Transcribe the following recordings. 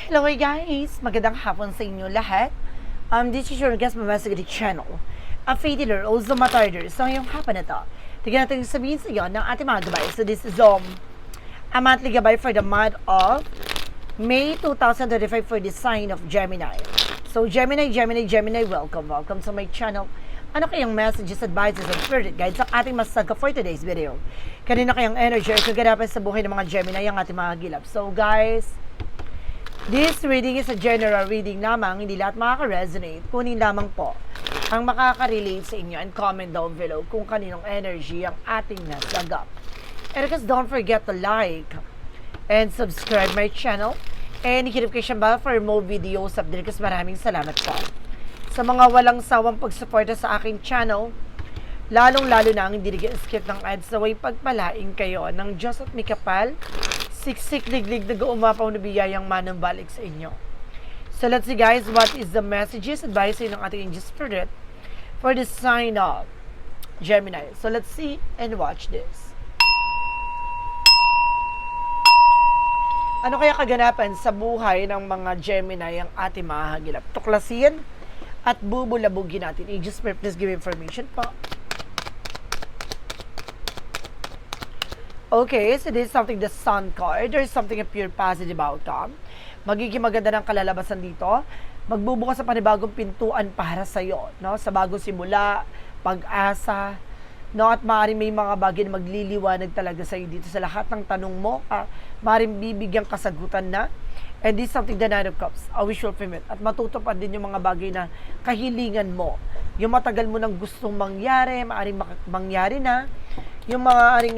Hello guys! Magandang hapon sa inyo lahat. This is your guest Mamasagot channel. A faith healer, also matarder. So ngayong hapon na to, tignan natin sabihin sa iyo ng ating mga gabay. So this is a monthly gabay for the month of May 2025 for the sign of Gemini. So Gemini, welcome sa my channel. Ano kayang messages, advices, and spirit guides ang ating masasaga for today's video? Kanina kayang energy or kaganapan sa buhay ng mga Gemini ang ating mga gilap. So guys, this reading is a general reading lamang, hindi lahat makaka-resonate. Kunin lamang po ang makaka-relate sa inyo and comment down below kung kaninong energy ang ating nasagap. And because don't forget to like and subscribe my channel and notification bell for more videos update kasi maraming salamat po sa mga walang sawang pagsuporta sa aking channel, lalong-lalo na ang hindi nag-skip ng ads na way pagpalaing kayo ng Diyos at may kapal, siksik liglig na umapaw na biyayang manambalik sa inyo. So let's see guys, what is the messages, advice ng ating angel spirit for the sign of Gemini. So let's see and watch this. Ano kaya kaganapan sa buhay ng mga Gemini ang ating mga hagilap? Tuklasin at bubulabugin natin. Angel spirit, please give information po. Okay, so this is something the Sun card. There is something a pure positive outcome. Magiging maganda ng kalalabasan dito. Magbubukas sa panibagong pintuan para sa iyo, no? Sa bagong simula, pag-asa, no? At maaaring may mga bagay na magliliwanag talaga sa iyo dito sa lahat ng tanong mo. Maaaring bibigyan kasagutan na. And this is something the Nine of Cups, a wish fulfillment. At matutupad din yung mga bagay na kahilingan mo. Yung matagal mo nang gustong mangyari, maaaring mangyari na. Yung maaaring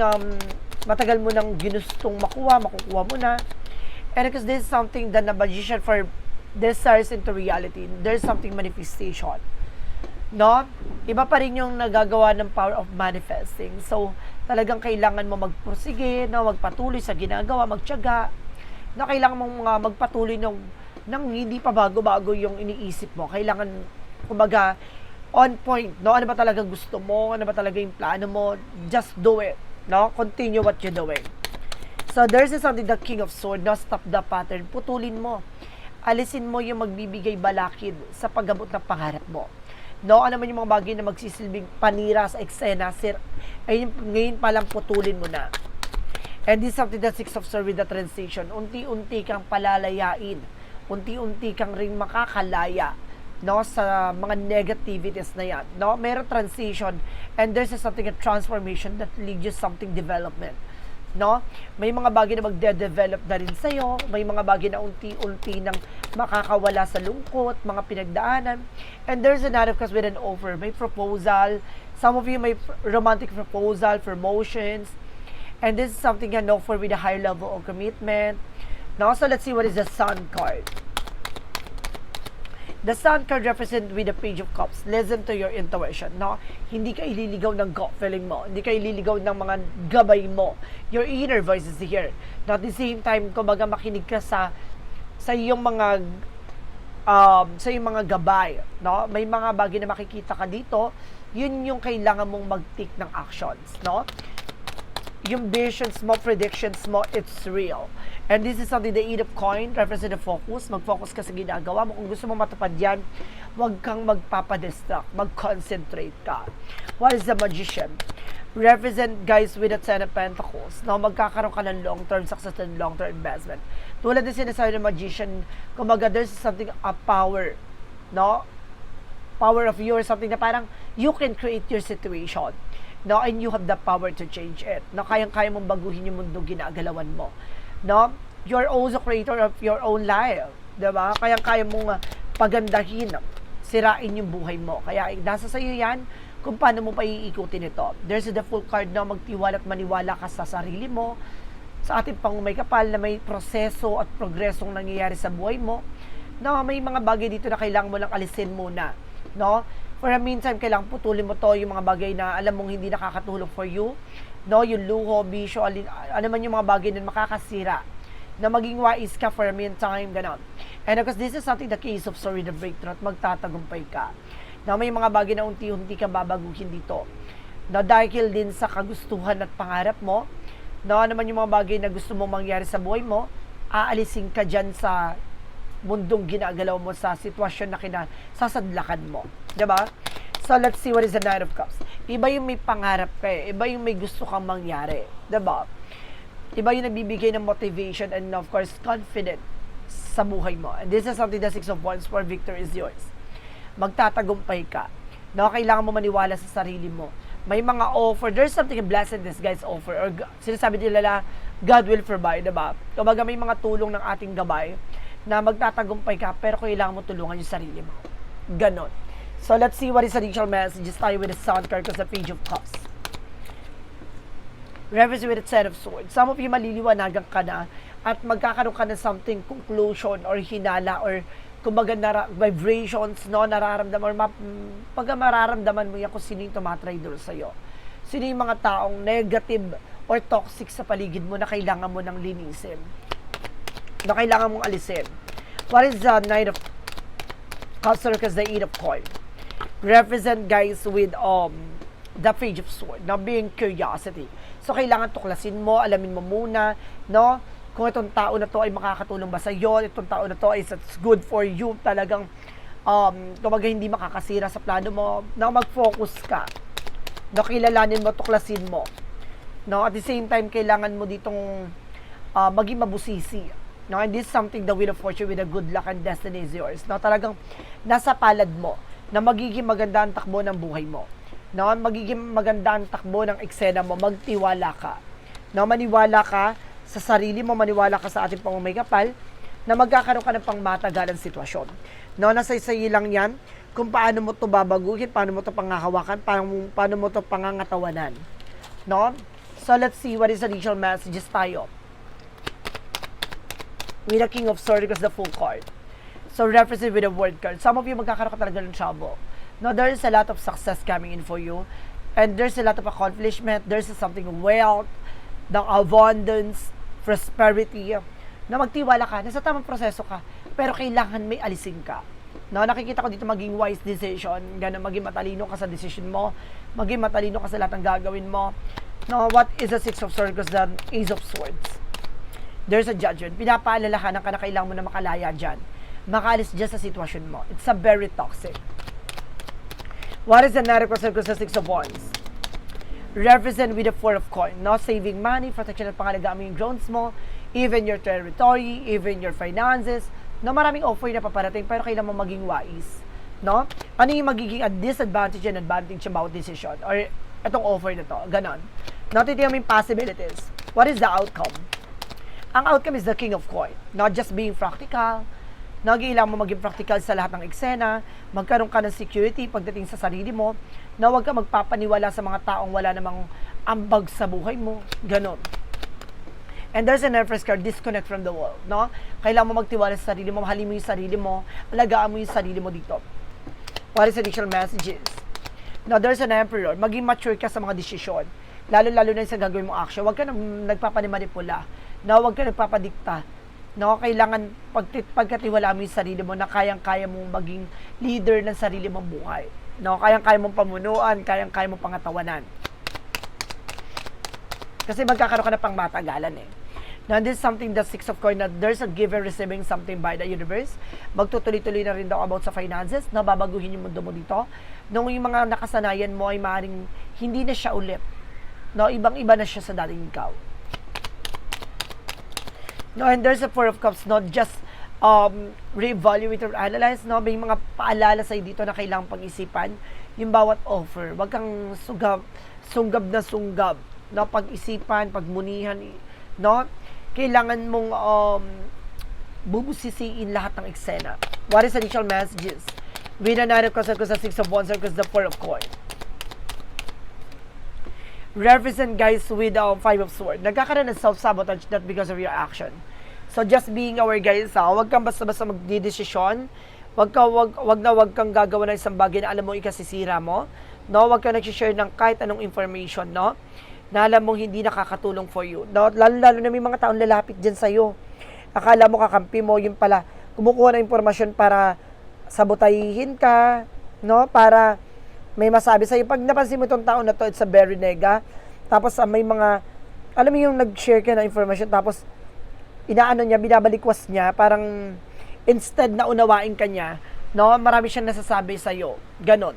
matagal mo nang ginustong makukuha mo na. And because this is something that the magician for desires into reality. There's something manifestation. No? Iba pa rin yung nagagawa ng power of manifesting. So, talagang kailangan mo magpursige, no? Magpatuloy sa ginagawa, magtiyaga. No? Kailangan mong magpatuloy ng hindi pa bago-bago yung iniisip mo. Kailangan, kumbaga, on point. No? Ano ba talaga gusto mo? Ano ba talaga yung plano mo? Just do it. No? Continue what you're doing. So, there's something the King of Swords, no? Stop the pattern. Putulin mo. Alisin mo yung magbibigay balakid sa pag-abot ng pangarap mo. No? Ano man yung mga bagay na magsisilbing panira sa eksena, ay ngayon palang putulin mo na. And this is something the Six of Swords with the transition. Unti-unti kang palalayain. Unti-unti kang rin makakalaya, no, sa mga negativities na yan, no? Meron transition and there's something a transformation that leads you something development, no? May mga bagay na magde-develop na rin sa'yo, may mga bagay na unti-unti nang makakawala sa lungkot, mga pinagdaanan, and there's another cause with an offer, may proposal, some of you may romantic proposal, promotions, and this is something an offer with a high level of commitment. Now, so let's see what is the Sun card. The Sun card represents with the Page of Cups. Listen to your intuition, no? Hindi ka ililigaw ng gut feeling mo. Hindi ka ililigaw ng mga gabay mo. Your inner voice is here. Now, at the same time, kumbaga makinig ka sa iyong mga gabay, no? May mga bagay na makikita ka dito. Yun yung kailangan mong mag-take ng actions, no? Yung visions mo, predictions mo, it's real. And this is something the Eight of Coins represent the focus. Mag-focus ka sa ginagawa mo. Kung gusto mo matupad yan, huwag kang magpapadistract. Mag-concentrate ka. What is the Magician? Represent guys with the Ten of Pentacles. No, magkakaroon ka ng long-term success and long-term investment. Tulad din sinasabi ng Magician, kumbaga there's something, a power, no? Power of yours, something na parang you can create your situation. No, and you have the power to change it. No, kayang-kaya mong baguhin yung mundo ginagalawan mo. No, you're also creator of your own life. Diba? Kayang-kaya mong pagandahin, sirain yung buhay mo. Kaya nasa sa'yo yan kung paano mo pa iikutin ito. There's the full card na magtiwala at maniwala ka sa sarili mo, sa ating pangumay kapal na may proseso at progresong nangyayari sa buhay mo. No, may mga bagay dito na kailangan mo lang alisin muna. No? For a meantime, kailangan putulin mo to yung mga bagay na alam mong hindi nakakatulong for you. No, yung luho, bisyo, ano man yung mga bagay na makakasira. Na maging wise ka for a meantime, ganon. And because this is something the case of sorry the breakthrough at magtatagumpay ka. Na may mga bagay na unti-unti ka babaguhin dito. Na dahil din sa kagustuhan at pangarap mo, na ano man yung mga bagay na gusto mo mangyari sa buhay mo, aalisin ka dyan sa mundong ginagalaw mo, sa sitwasyon na sasadlakan mo. Diba? So, let's see what is the Knight of Cups. Iba yung may pangarap ka eh. Iba yung may gusto kang mangyari. Diba? Iba yung nagbibigay ng motivation and of course, confident sa buhay mo. And this is something the Six of Wands for victory is yours. Magtatagumpay ka. No, kailangan mo maniwala sa sarili mo. May mga offer. There's something in blessedness, guys, offer. Or sinasabi nila, God will provide, diba? Kumbaga may mga tulong ng ating gabay na magtatagumpay ka, pero kailangan mo tulungan yung sarili mo. Ganon. So, let's see what is the initial messages tayo with the Sun card because the Page of Cups. Reverse with the Ten of Swords. Some of you maliliwanagan ka na at magkakaroon ka ng something, conclusion or hinala or kumbaga vibrations, no, nararamdaman or pag mararamdaman mo yan kung sino yung tumatraidor sa'yo. Sino yung mga taong negative or toxic sa paligid mo na kailangan mo nang linisin. Na kailangan mong alisin. What is the Knight of Cups because the Eight of Coins? Represent, guys, with the Page of Swords. Now, being curiosity. So, kailangan tuklasin mo, alamin mo muna, no? Kung itong tao na to ay makakatulong ba sa'yo, itong tao na to ay it's good for you, talagang kumbaga hindi makakasira sa plano mo, na mag-focus ka, na kilalanin mo, tuklasin mo. No? At the same time, kailangan mo ditong maging mabusisi. No? And this is something, the Wheel of Fortune with a good luck and destiny is yours. No? Talagang nasa palad mo na magiging maganda ang takbo ng buhay mo. No? Magiging maganda ang takbo ng eksena mo, magtiwala ka. No? Maniwala ka sa sarili mo, maniwala ka sa ating pangumigapal na magkakaroon ka ng pangmatagalang sitwasyon. No, nasa isayi lang yan kung paano mo ito babaguhin, paano mo ito pangahawakan, paano mo ito pangangatawanan. No? So, let's see what is the initial messages tayo. With the King of Swords because the Full card. So, represent with the World card. Some of you magkakaroon ka talaga ng trouble. No, there is a lot of success coming in for you. And there's a lot of accomplishment. There's something wealth, ng abundance, prosperity, na magtiwala ka, nasa tamang proseso ka, pero kailangan may alisin ka. No, nakikita ko dito maging wise decision, ganun, maging matalino ka sa decision mo, maging matalino ka sa lahat ng gagawin mo. No, what is the Six of Swords? Because the Ace of Swords. There's a judgment. Pinapaalalahanan ka na kailangan mo na makalaya dyan. Makaalis dyan sa sitwasyon mo. It's a very toxic. What is the Knight of Cups? Because the Six of Wands. Represent with the Four of Coins. No? Saving money, protection at pangalagaan mo yung grounds mo, even your territory, even your finances. No, maraming offer na paparating, pero kailangan mo maging wise. No? Ano yung magiging disadvantage and advantage about decision? Or itong offer na to, ganon. No, titignan mo yung possibilities. What is the outcome? Ang outcome is the King of Coins. Not just being practical. Nagailangan mo maging practical sa lahat ng eksena, magkaroon ka ng security pagdating sa sarili mo, na huwag ka magpapaniwala sa mga taong wala namang ambag sa buhay mo. Ganon. And there's an Empress card, disconnect from the world. No? Kailangan mo magtiwala sa sarili mo, mahalin mo yung sarili mo, alagaan mo yung sarili mo dito. What is the initial messages? Now, there's an Emperor. Maging mature ka sa mga desisyon. Lalo-lalo na sa gagawin mong action. Huwag ka nagpapanimanipula. No? Huwag ka nagpapadikta. No, kailangan pagkatiwala mo yung sarili mo na kayang-kaya mong maging leader ng sarili mong buhay. No, kayang-kaya mong pamunuan, kayang-kaya mong pangatawanan. Kasi magkakaroon ka na pang matagalan eh. Now, this is something, the Six of Coins, na there's a giver receiving something by the universe. Magtutuloy-tuloy na rin daw about sa finances, na babaguhin yung mundo mo dito. Nung yung mga nakasanayan mo ay maaaring hindi na siya ulit. No, ibang-iba na siya sa dating ikaw. No, and there's a Four of Cups, not just re-evaluate or analyze, no? May mga paalala sa'yo dito na kailangang pag-isipan yung bawat offer. Huwag kang sunggab na sunggab, no? Pag-isipan, pagmunihan, no? Kailangan mong bubusisiin lahat ng eksena. What is the initial messages? With the Nine of Cups, because the Six of Wands, because the Four of Coins. Represent, guys, with Five of Swords. Nagkakaroon ng self-sabotage not because of your action. So, just being aware, guys, huwag kang basta-basta magdidesisyon. Huwag kang gagawa ng isang bagay na alam mo ikasisira mo. No? Huwag kang nag-share ng kahit anong information, no? Na alam mo hindi nakakatulong for you. No? Lalo na may mga taong lalapit dyan sa'yo. Akala mo kakampi mo, yun pala, kumukuha ng informasyon para sabotahihin ka, no? Para may masabi sa'yo. Pag napansin mo itong tao na to, it's a very nega. Tapos may mga, alam mo yung nag-share ka ng information, tapos inaano niya, binabalikwas niya, parang instead na unawain ka niya, no, marami siyang nasasabi sa'yo. Ganon.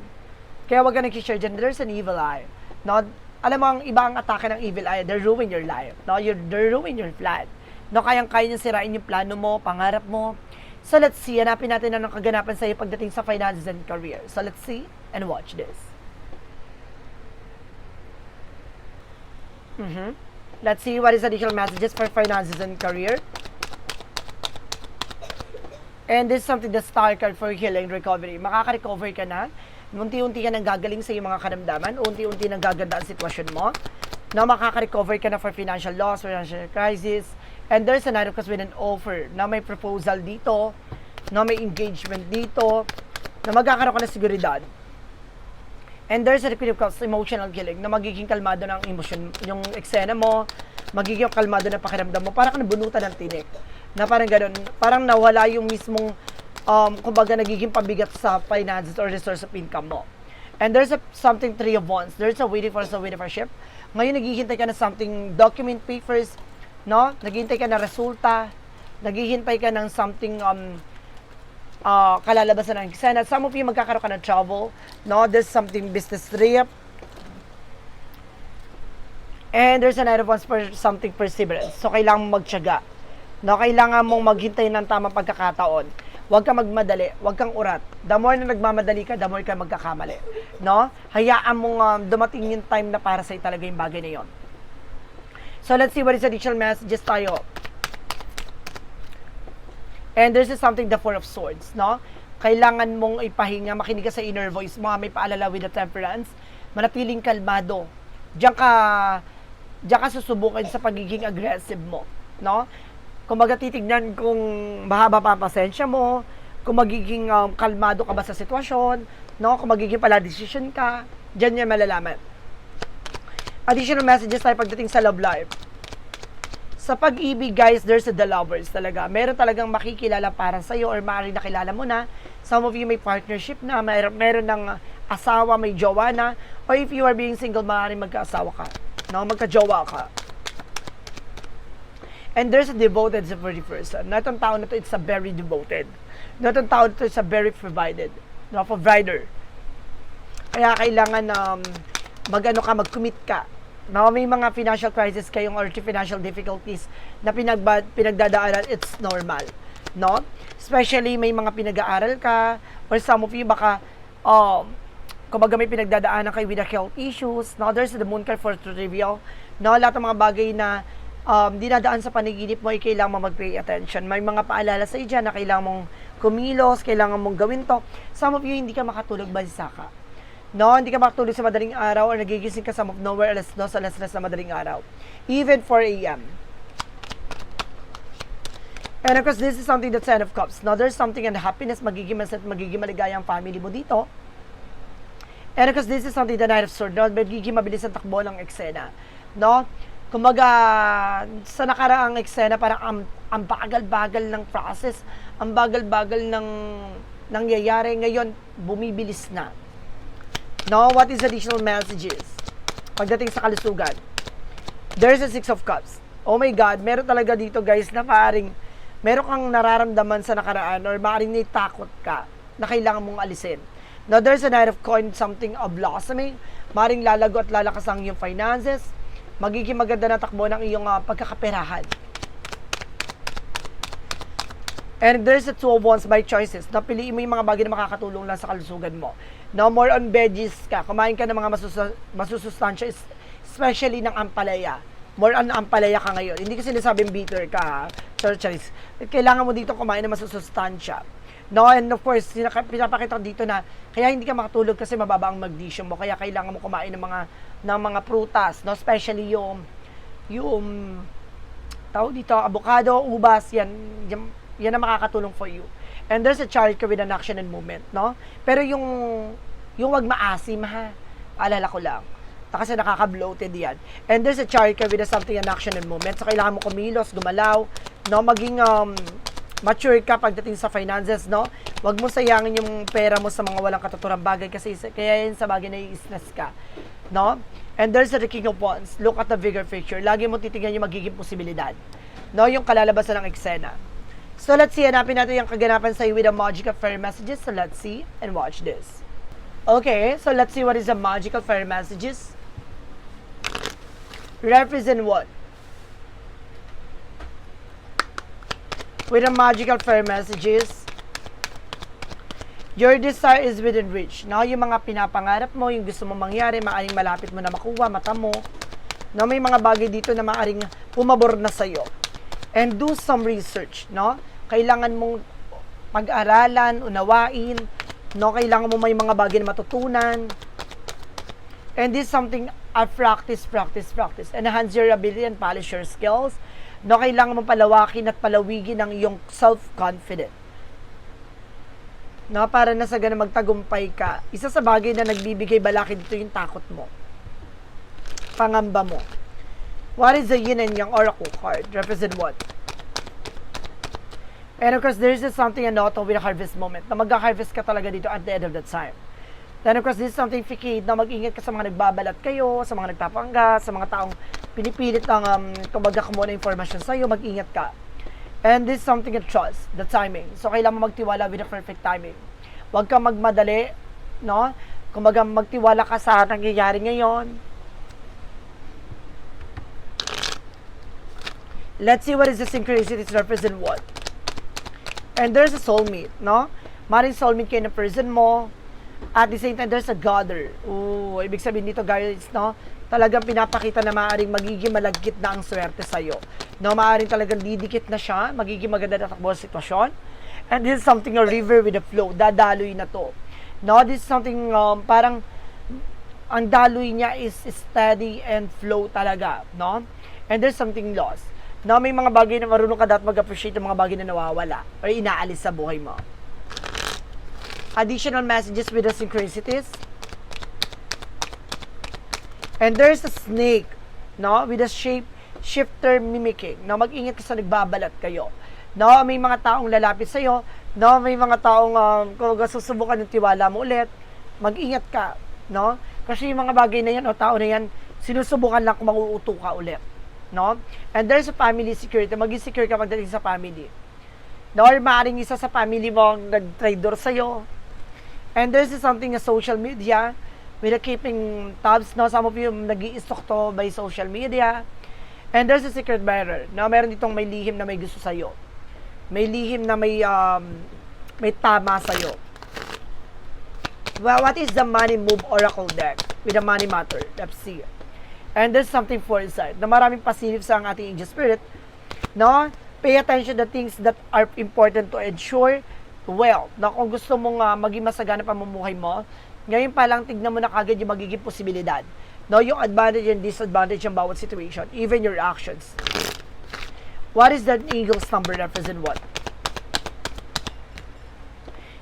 Kaya wag ka nag-share dyan. There's an evil eye. No? Alam mo, ang iba ang atake ng evil eye, they ruin your life. No? They ruin your plan. No? Kayang-kaya niya sirain yung plano mo, pangarap mo. So let's see, hanapin natin anong kaganapan sa'yo pagdating sa finances and career. So let's see and watch this. Let's see what is additional messages for finances and career. And this is something the star card for healing recovery. Makaka-recover ka na. Unti-unti ka nang gagaling sa iyong mga karamdaman. Unti-unti nang gaganda ang sitwasyon mo. Na makaka-recover ka na for financial loss, financial crisis. And there's a Knight of Cups with an offer. Na may proposal dito. Na may engagement dito. Na magkakaroon ka na seguridad. And there's a Queen of Cups, emotional healing. Na magiging kalmado ng emosyon. Yung eksena mo. Magiging kalmado na pakiramdam mo. Parang ka nabunutan ng tinik. Na parang gano'n, parang nawala yung mismong, kumbaga nagiging pabigat sa finances or resource of income mo. And there's something 3 of Wands. There's a waiting for ship. Ngayon naghihintay ka na something document papers, no? Naghihintay ka na resulta, naghihintay ka ng something kalalabasan ng eksena. Some of you magkakaroon ka ng travel, no? There's something business trip. And there's a Knight of Wands for something perseverance. So kailangan mo magtiyaga. No, kailangan mong maghintay ng tamang pagkakataon. Huwag kang magmadali, huwag kang urat. The more na nagmamadali ka, the more ka magkakamali. No? Hayaan mong dumating yung time na para sa'yo talaga yung bagay na yon. So let's see what is additional messages tayo. And there's something, the Four of Swords, no? Kailangan mong ipahinga, makinig ka sa inner voice mo, may paalala with the Temperance, manatiling kalmado. Diyan ka susubukin sa pagiging aggressive mo, no? Kung titignan kung mahaba pa ang pasensya mo, kung magiging kalmado ka ba sa sitwasyon, no? Kung magiging pala decision ka, diyan niya malalaman. Additional messages tayo pagdating sa love life. Sa pag-ibig, guys, there's the lovers talaga. Meron talagang makikilala para sa'yo or maaaring nakilala mo na. Some of you may partnership na, meron ng asawa, may jowa na. Or if you are being single, maaaring magka-asawa ka. No? Magka-jowa ka. And there's a devoted sa very person. Na itong tao na to, it's a very devoted. Na itong tao na to, it's a very provided. No, provider. Kaya kailangan mag-commit ka. No, may mga financial crisis kayong or financial difficulties na pinagdadaanan, it's normal. No? Especially may mga pinag-aaral ka or some of you baka kumbaga may pinagdadaanan kayo with the health issues. No, there's the moon card for to reveal. No, lahat ng mga bagay na dinadaan sa panaginip mo ay kailangan mo mag-pay attention. May mga paalala sa iyo na kailangan mong kumilos, kailangan mong gawin to. Some of you hindi ka makatulog bansa ka. No, hindi ka makatulog sa madaling araw or nagigising ka sa nowhere alas 2, alas 3 na madaling araw. Even 4 a.m. And of course, this is something that's Ten of Cups. Now, there's something and happiness, magiging maligaya ang family mo dito. And of course, this is something the Knight of Swords. No, magiging mabilis ang takbo ng eksena. No? Kumbaga, sa nakaraang eksena, parang ang bagal-bagal ng process, ang bagal-bagal ng nangyayari. Ngayon, bumibilis na. No, what is additional messages? Pagdating sa kalusugan, there's a Six of Cups. Oh my God, meron talaga dito guys na meron kang nararamdaman sa nakaraan or maaaring naitakot ka na kailangan mong alisin. Now, there's a Knight of Coins, something of blossoming. Maaaring lalago at lalakas ang iyong finances. Magiging maganda na takbo ng iyong pagkakaperahan. And there's a Two of Wands by choices. Napiliin mo yung mga bagay na makakatulong lang sa kalusugan mo. Now, more on veggies ka. Kumain ka ng mga masusustansya, especially ng ampalaya. More on ampalaya ka ngayon. Hindi kasi sinasabing bitter ka, Churchies. Kailangan mo dito kumain ng masusustansya. No, and of course, pinapakita dito na kaya hindi ka makatulog kasi mababa ang magnesium mo. Kaya kailangan mo kumain ng mga prutas, no? Especially yung tawag dito, avocado, ubas, yan ang makakatulong for you. And there's a chariot with an action and movement, no? Pero yung wag maasim, ha? Alala ko lang. Kasi nakaka-bloated yan. And there's a chariot with a something an action and movement. So, kailangan mo kumilos, gumalaw, no? Maging mature ka pagdating sa finances, no? Wag mo sayangin yung pera mo sa mga walang katuturang bagay kasi kaya yun sa bagay na i-stress ka, no? And there's the King of Wands. Look at the bigger picture. Lagi mo titingnan yung magiging posibilidad, no? Yung kalalabasan ng eksena. So let's see, hanapin natin yung kaganapan sa'yo with the magical fairy messages. So let's see and watch this. Okay, so let's see what is the magical fairy messages. Represent what? With the magical fairy messages, your desire is within reach. No, yung mga pinapangarap mo, yung gusto mo mangyari, maaring malapit mo na makuha, mata mo. No, may mga bagay dito na maaring pumabor na sa'yo. And do some research, no? Kailangan mong pag-aralan, unawain, no? Kailangan mo may mga bagay na matutunan. And this is something, practice. Enhance your ability and polish your skills. No, kailangan mo palawakin at palawigin ang iyong self-confidence. No, para na sa ganun magtagumpay ka. Isa sa bagay na nagbibigay balakid dito yung takot mo. Pangamba mo. What is the yin and yang oracle card? Represent what? And of course, there is something anoto with a harvest moment na mag-harvest ka talaga dito at the end of that time. Then of course, this is something ficate na mag-ingat ka sa mga nagbabalat kayo, sa mga nagpapangga, sa mga taong pinipilit ng kumbaga kumuha na informasyon sa'yo, mag-ingat ka. And this is something you trust, the timing. So, kailangan mo magtiwala with the perfect timing. Huwag kang magmadali, no? Kumbaga, magtiwala ka sa nangyayari ngayon. Let's see what is the synchronicities represent what. And there's a soulmate, no? Maring soulmate kayo na person mo. At the same time, there's a gather. Ooh, ibig sabihin dito, guys, no? Talagang pinapakita na maaaring magiging malagkit na ang swerte sa'yo. No, maaaring talagang didikit na siya, magiging maganda na takbo ang sitwasyon. And this is something, a river with a flow. Dadaloy na to. No, this is something, parang, ang daloy niya is steady and flow talaga, no? And there's something lost. No, may mga bagay na marunong ka dapat mag-appreciate ng mga bagay na nawawala or inaalis sa buhay mo. Additional messages with the synchronicities. And there's a snake, no, with a shape shifter mimicking. No, mag-ingat ka sa nagbabalat kayo. No, may mga taong lalapit sa iyo, no, may mga taong kung susubukan ng tiwala mo ulit, mag-ingat ka, no? Kasi yung mga bagay na yan o tao na yan, sinusubukan lang kung mauuto ka ulit. No? And there's a family security. Maging secure ka pagdating sa family. No? Or maaaring isa sa family mo ang nag-traitor sa'yo. And there's something na social media with a keeping tabs. No? Some of you nag-i-stalk to by social media. And there's a secret bearer. No? Meron ditong may lihim na may gusto sa'yo. May lihim na may tama sa'yo. Well, what is the money move oracle deck with the money matter? Let's see. And there's something foresight na maraming passive sa ang ating angel spirit. No? Pay attention to things that are important to ensure wealth. No? Kung gusto mong maging masagana pamumuhay mo, ngayon pa lang tignan mo na kagad yung magiging posibilidad. No? Yung advantage and disadvantage ng bawat situation, even your actions. What is that eagle's number represent what?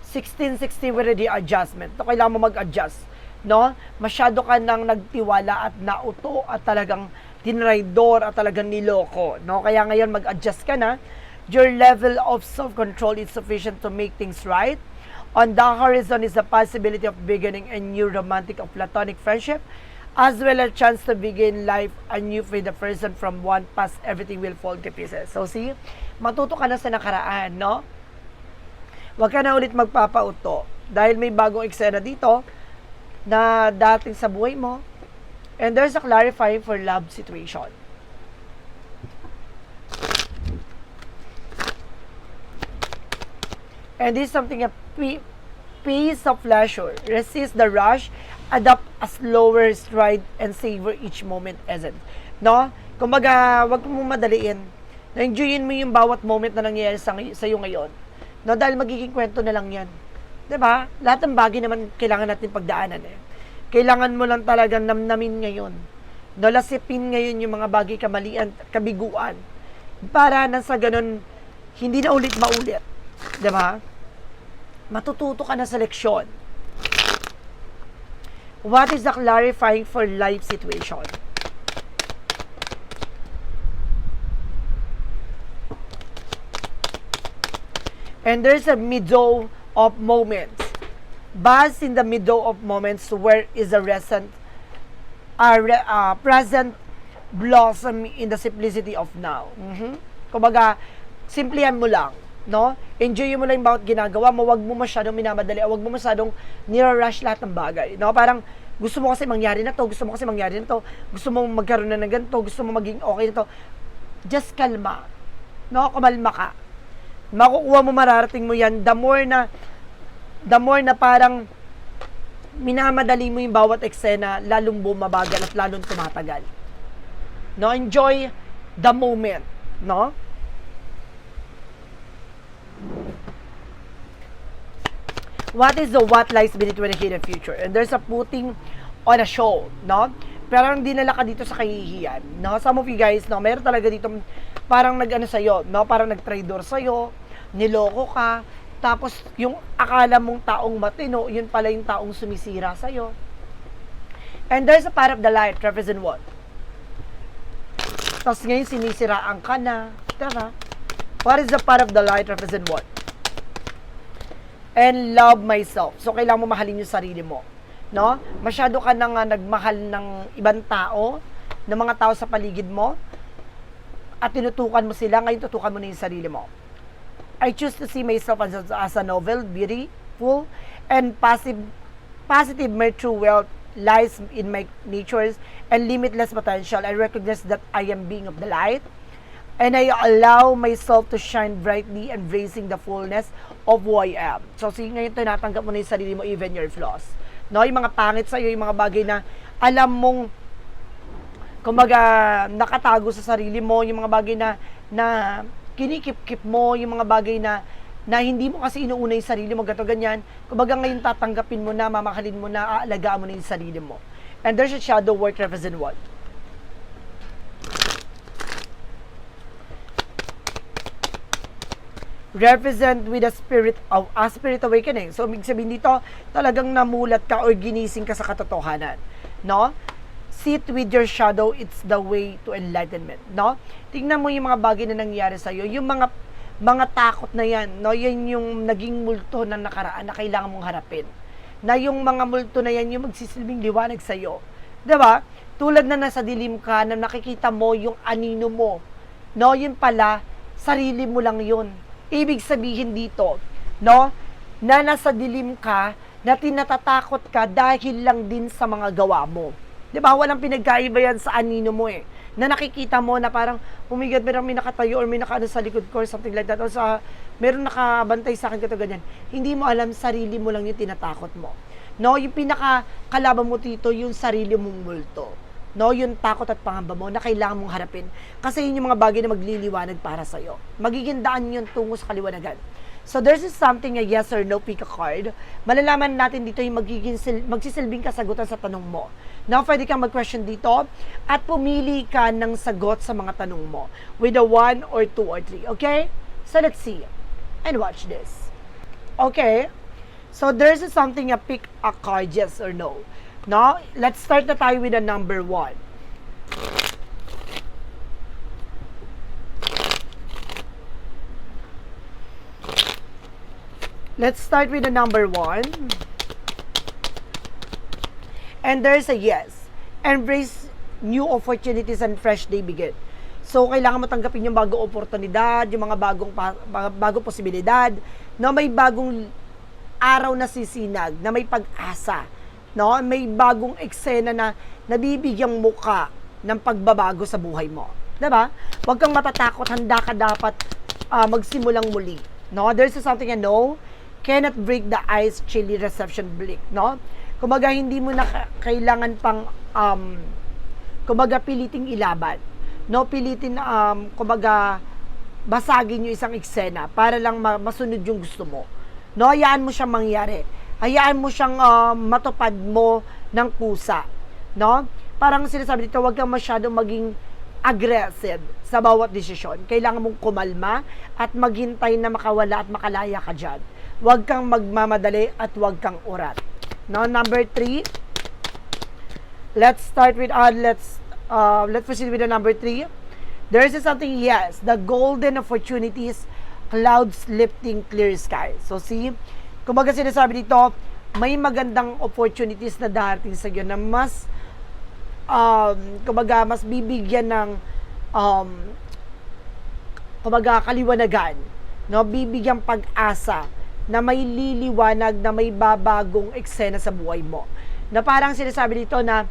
1660 with the adjustment. So, kailangan mo mag-adjust. No? Masyado ka nang nagtiwala at nauto at talagang tinraidor at talagang niloko. No? Kaya ngayon mag-adjust ka na. Your level of self-control is sufficient to make things right. On the horizon is the possibility of beginning a new romantic or platonic friendship, as well as chance to begin life anew with the person from one past. Everything will fall to pieces. So see, matuto ka na sa nakaraan, no? Huwag ka na ulit magpapauto dahil may bagong eksena dito na dating sa buhay mo. And there's a clarifying for love situation. And this is something, a piece of pleasure. Resist the rush, adapt a slower stride, and savor each moment essence. No? Kumbaga, wag mo madaliin. Na-enjoyin mo yung bawat moment na nangyayari sa iyo ngayon. No? Dahil magiging kwento na lang yan. 'Di ba? Lahat ng bagay naman kailangan natin pagdaanan eh. Kailangan mo lang talagang namnamin ngayon. Nalasipin ngayon yung mga bagay kamalian, kabiguan. Para na sa ganun, hindi na ulit maulit. 'Di ba? Matututo ka na sa leksyon. What is the clarifying for life situation? And there's a middle of moments. Bask in the middle of moments where is a present blossom in the simplicity of now. Kumbaga, simplihan mo lang. no? Enjoy mo lang yung bawat ginagawa mo, wag mo masyadong minamadali, wag mo masyadong nira-rush lahat ng bagay, no? Parang gusto mo kasi mangyari na to, gusto mo kasi mangyari na to, gusto mo magkaroon na ng ganito, gusto mo maging okay na to. Just kalma, no? Kumalma ka. Makukuha mo, mararating mo yan. The more na parang minamadali mo yung bawat eksena, lalong bumabagal at lalong tumatagal. No? Enjoy the moment, no? What is the what lies beneath when a hidden future? And there's a putting on a show, no? Pero hindi nala ka dito sa kahihiyan, no? Some of you guys, no, meron talaga dito parang nag-ano sa'yo, no? Parang nag-traitor sa'yo, niloko ka, tapos yung akala mong taong matino, yun pala yung taong sumisira sa'yo. And there's a part of the light, represent what? Tapos ngayon sinisiraan ka na, diba? What is the part of the light, represent what? And love myself. So, kailangan mo mahalin yung sarili mo. No? Masyado ka nang nagmahal ng ibang tao, ng mga tao sa paligid mo, at tinutukan mo sila, ngayon tutukan mo na yung sarili mo. I choose to see myself as a novel, beautiful, and positive. My true wealth lies in my natures and limitless potential. I recognize that I am being of the light, and I allow myself to shine brightly, embracing the fullness of who I am. So, ngayon tinatanggap mo na yung sarili mo, even your flaws. No, yung mga pangit sa'yo, yung mga bagay na alam mong kumbaga nakatago sa sarili mo, yung mga bagay na kinikip-kip mo, yung mga bagay na hindi mo kasi inuuna yung sarili mo, gato ganyan. Kumbaga ngayon tatanggapin mo na, mamahalin mo na, aalagaan mo na yung sarili mo. And there's a shadow work, represent what? Represent with a spirit awakening. So, ibig sabihin dito, talagang namulat ka or ginising ka sa katotohanan. No? Sit with your shadow, it's the way to enlightenment. No? Tingnan mo yung mga bagay na nangyari sa'yo. Yung mga takot na yan, no? Yan yung naging multo na nakaraan na kailangan mong harapin. Na yung mga multo na yan, yung magsisilbing liwanag sa'yo. Diba? Tulad na nasa dilim ka, na nakikita mo yung anino mo. No? Yun pala, sarili mo lang yun. Ibig sabihin dito, no, na nasa dilim ka, na tinatatakot ka dahil lang din sa mga gawa mo. 'Di ba? Walang pinagkaiba yan sa anino mo eh. Na nakikita mo na parang, oh my God, may nakatayo or may nakaano sa likod ko or something like that. O sa, meron nakabantay sa akin kato ganyan. Hindi mo alam, sarili mo lang yung tinatakot mo. No, yung pinakakalaban mo dito, yung sarili mong multo. No, yung takot at pangamba mo na kailangan mong harapin. Kasi yun yung mga bagay na magliliwanag para sa'yo. Magiging daan yun tungo sa kaliwanagan. So, there's something, a yes or no pick a card. Malalaman natin dito yung magsisilbing kasagutan sa tanong mo. Now, pwede kang mag-question dito at pumili ka ng sagot sa mga tanong mo with a 1 or 2 or 3. Okay? So, let's see. And watch this. Okay? So, there's something, a pick a card, yes or no. No? Let's start na tayo with the number 1. Let's start with the number 1. And there's a yes. Embrace new opportunities and fresh day begin. So, kailangan mo tanggapin yung bagong oportunidad, yung mga bagong posibilidad, no? May bagong araw na sisinag, na may pag-asa. No, may bagong eksena na nabibigyang muka ng pagbabago sa buhay mo. 'Di ba? Huwag kang matatakot, handa ka dapat magsimulang muli. No, there's something I know, cannot break the ice, chilly reception blick, no? Kumbaga hindi mo na kailangan pang kumbaga piliting ilaban. No, pilitin kumbaga basagin yung isang eksena para lang masunod yung gusto mo. No, hayaan mo siyang mangyari. Hayaan mo siyang matupad mo ng kusa, no? Parang sinasabi dito, huwag kang masyadong maging aggressive sa bawat desisyon. Kailangan mong kumalma at maghintay na makawala at makalaya ka dyan. Huwag kang magmamadali at huwag kang urat. No, number 3. Let's start with let's proceed with the number 3. There is something, yes, the golden opportunities, clouds lifting, clear sky. So see, kumbaga sinasabi dito, may magandang opportunities na darating sa iyo na mas kumbaga mas bibigyan ng kumbaga kaliwanagan, no, bibigyang pag-asa na may liliwanag, na may babagong eksena sa buhay mo. Na parang sinasabi dito na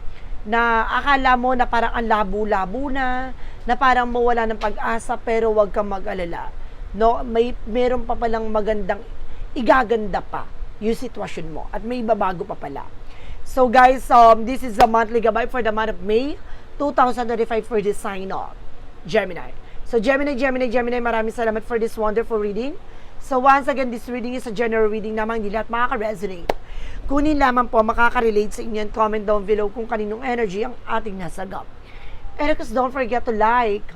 akala mo na parang ang labo-labo na parang mawala ng pag-asa, pero huwag kang mag-alala. No, meron pa palang magandang igaganda pa yung sitwasyon mo at may babago pa pala. So guys, this is the monthly gabay for the month of May 2025 for this sign of Gemini. So Gemini, maraming salamat for this wonderful reading. So once again, this reading is a general reading naman, hindi lahat makaka-resonate. Kunin lamang po makaka-relate sa inyo and comment down below kung kaninong energy ang ating nasagap. And of course, don't forget to like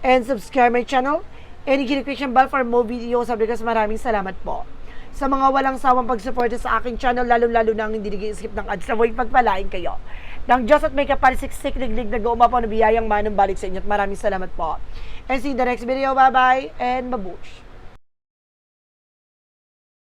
and subscribe my channel and i-click bell for more videos because maraming salamat po sa mga walang sawang pagsuporta sa aking channel, lalo-lalo na ang hindi nag-i-skip ng ads na huwag pagpalain kayo ng Diyos at may kapalisiksik, liglig, nag-uumapaw na biyayang manong balik sa inyo at maraming salamat po. And see you in the next video. Bye-bye and mabush!